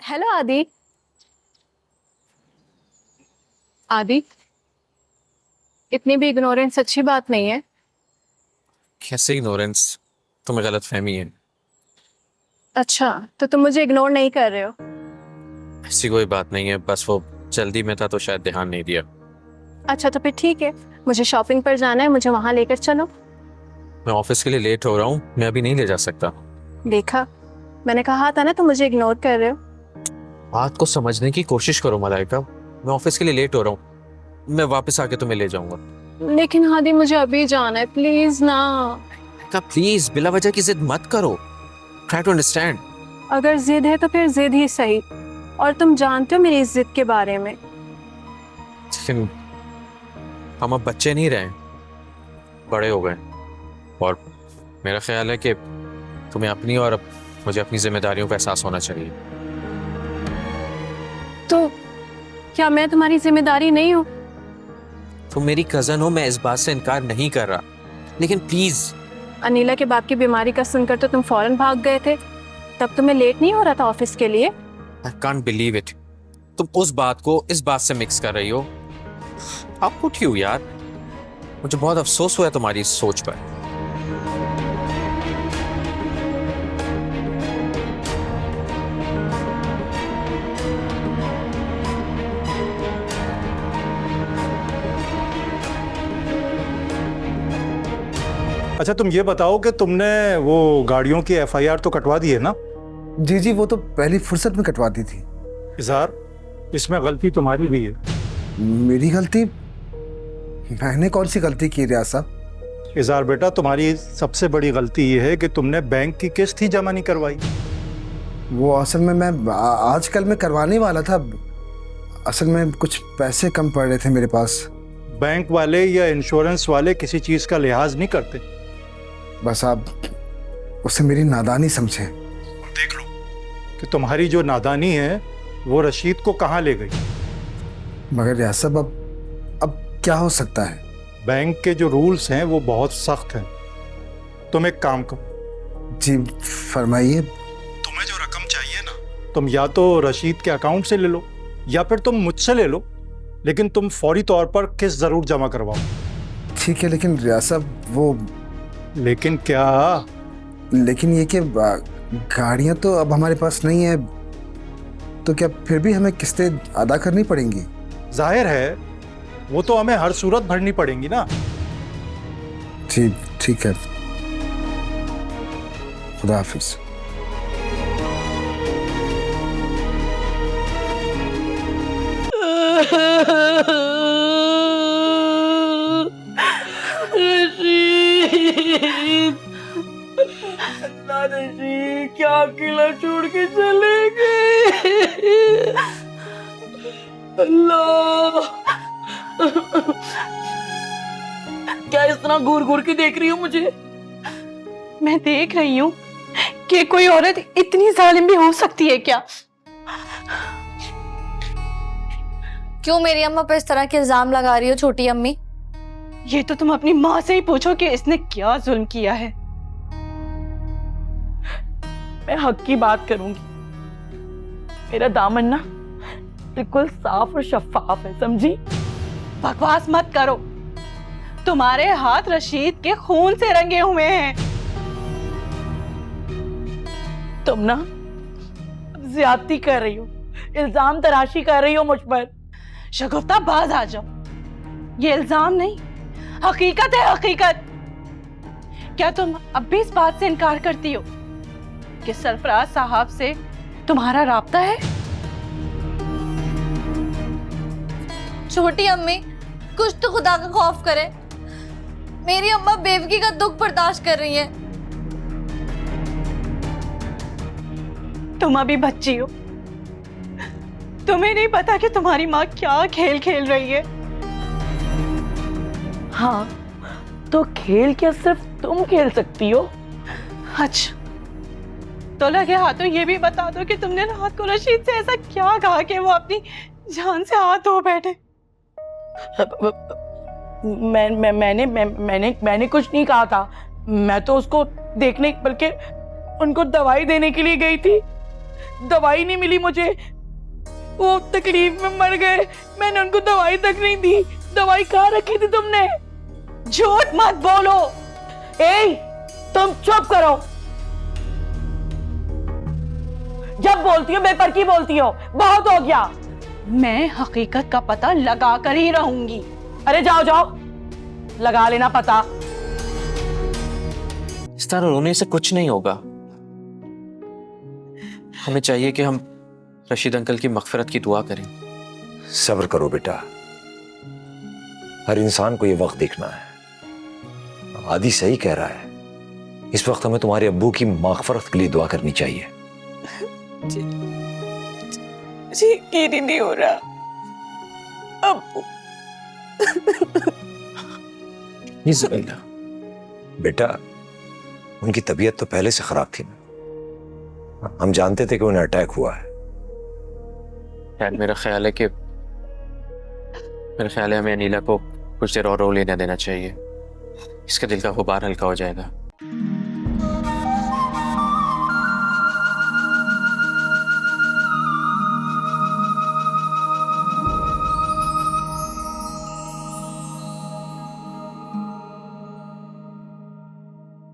Hello आदि। आदि, इतनी भी इग्नोरेंस अच्छी बात नहीं है। कैसे इग्नोरेंस? तुम्हें गलत फहमी है। अच्छा, तो तुम मुझे इग्नोर नहीं कर रहे हो? ऐसी कोई बात नहीं है, बस वो जल्दी में था तो शायद ध्यान नहीं दिया। अच्छा, तो फिर ठीक है, मुझे शॉपिंग पर जाना है, मुझे वहां लेकर चलो। मैं ऑफिस के लिए लेट हो रहा हूँ, मैं अभी नहीं ले जा सकता। देखा, मैंने कहा था ना तुम मुझे इग्नोर कर रहे हो। बात को समझने की कोशिश करो मलाइका। मैं ऑफिस के लिए लेट हो रहा हूँ, मैं वापस आके तुम्हें ले जाऊंगा। लेकिन आदि, मुझे अभी जाना है, प्लीज ना। प्लीज बिला वजह की जिद मत करो। Try to understand. अगर जिद है तो फिर जिद ही सही, और तुम जानते हो मेरी इस जिद के बारे में। लेकिन हम अब बच्चे नहीं रहे, बड़े हो गए। और मेरा ख्याल है कि तुम्हें अपनी और मुझे अपनी जिम्मेदारियों का एहसास होना चाहिए। तो क्या मैं तुम्हारी जिम्मेदारी नहीं हूँ? तुम मेरी कजन हो, मैं इस बात से इनकार नहीं कर रहा, लेकिन प्लीज। अनीला के बाप की बीमारी का सुनकर तो तुम फौरन भाग गए थे। तब तुम्हें लेट नहीं हो रहा था ऑफिस के लिए? I can't believe it. तुम उस बात को इस बात से मिक्स कर रही हो। हाउ कुड यू यार। मुझे बहुत अफसोस हुआ है तुम्हारी इस सोच पर। अच्छा, तुम ये बताओ कि तुमने वो गाड़ियों की एफआईआर तो कटवा दी है ना? जी जी, वो तो पहली फुर्सत में कटवा दी थी। इज़हार, इसमें गलती तुम्हारी भी है। मेरी गलती? मैंने कौन सी गलती की रियाज साहब? इज़हार बेटा, तुम्हारी सबसे बड़ी गलती ये है कि तुमने बैंक की किस्त ही जमा नहीं करवाई। वो असल में मैं आजकल में करवाने वाला था। असल में कुछ पैसे कम पड़ रहे थे मेरे पास। बैंक वाले या इंश्योरेंस वाले किसी चीज़ का लिहाज नहीं करते। बस आप उसे मेरी नादानी समझे। देख लो कि तुम्हारी जो नादानी है वो रशीद को कहाँ ले गई। मगर रियाज साहब, अब क्या हो सकता है? बैंक के जो रूल्स हैं वो बहुत सख्त हैं। तुम एक काम करो। जी फरमाइए। तुम्हें जो रकम चाहिए ना, तुम या तो रशीद के अकाउंट से ले लो या फिर तुम मुझसे ले लो, लेकिन तुम फौरी तौर पर किस्त जरूर जमा करवाओ। ठीक है, लेकिन रियाज साहब वो... लेकिन क्या? लेकिन ये कि गाड़ियाँ तो अब हमारे पास नहीं है, तो क्या फिर भी हमें किस्तें अदा करनी पड़ेंगी? जाहिर है, वो तो हमें हर सूरत भरनी पड़ेंगी ना। जी ठीक है, खुदा हाफिज। अल्लाह रशीद, क्या अकेला छोड़ के चले गए। अल्लाह, क्या इस तरह घूर घूर के देख रही हो मुझे? मैं देख रही हूँ कि कोई औरत इतनी जालिम भी हो सकती है क्या? क्यों मेरी अम्मा पर इस तरह के इल्जाम लगा रही हो छोटी अम्मी? ये तो तुम अपनी माँ से ही पूछो कि इसने क्या जुल्म किया है। मैं हक की बात करूंगी। मेरा दामन ना बिल्कुल साफ और शफाफ है, समझी? बकवास मत करो, तुम्हारे हाथ रशीद के खून से रंगे हुए हैं। तुम ना ज्यादती कर रही हो, इल्जाम तराशी कर रही हो मुझ पर। शगुफ्ता, बाज आ जाओ। ये इल्जाम नहीं, हकीकत है, हकीकत। क्या तुम अब भी इस बात से इनकार करती हो कि सरफराज साहब से तुम्हारा राब्ता है? छोटी अम्मी, कुछ तो खुदा का खौफ करे। मेरी अम्मा बेवकी का दुख बर्दाश्त कर रही हैं। तुम अभी बच्ची हो, तुम्हें नहीं पता कि तुम्हारी माँ क्या खेल खेल रही है। हाँ, तो खेल क्या सिर्फ तुम खेल सकती हो? अच्छा, तो लगे हाथों ये भी बता दो कि तुमने रात को रशीद से ऐसा क्या कहा कि वो अपनी जान से हाथ धो बैठे? मैंने कुछ नहीं कहा था। मैं तो उसको देखने, बल्कि उनको दवाई देने के लिए गई थी। दवाई नहीं मिली मुझे, वो तकलीफ में मर गए, मैंने उनको दवाई तक नहीं दी। दवाई कहाँ रखी थी तुमने? झूठ मत बोलो। ए, तुम चुप करो। जब बोलती हो बेपर की बोलती हो, बहुत हो गया। मैं हकीकत का पता लगा कर ही रहूंगी। अरे जाओ जाओ, लगा लेना पता। इस तरह रोने से कुछ नहीं होगा। हमें चाहिए कि हम रशीद अंकल की मगफिरत की दुआ करें। सब्र करो बेटा, हर इंसान को ये वक्त देखना है। आदि सही कह रहा है, इस वक्त हमें तुम्हारे अब्बू की मगफिरत के लिए दुआ करनी चाहिए। जी यकीन नहीं हो रहा। अब्बू बेटा, उनकी तबीयत तो पहले से खराब थी ना, हम जानते थे कि उन्हें अटैक हुआ है। यार मेरा ख्याल है हमें अनीला को कुछ देर और रो लेने देना चाहिए। इसका दिल का गुबार हल्का हो जाएगा।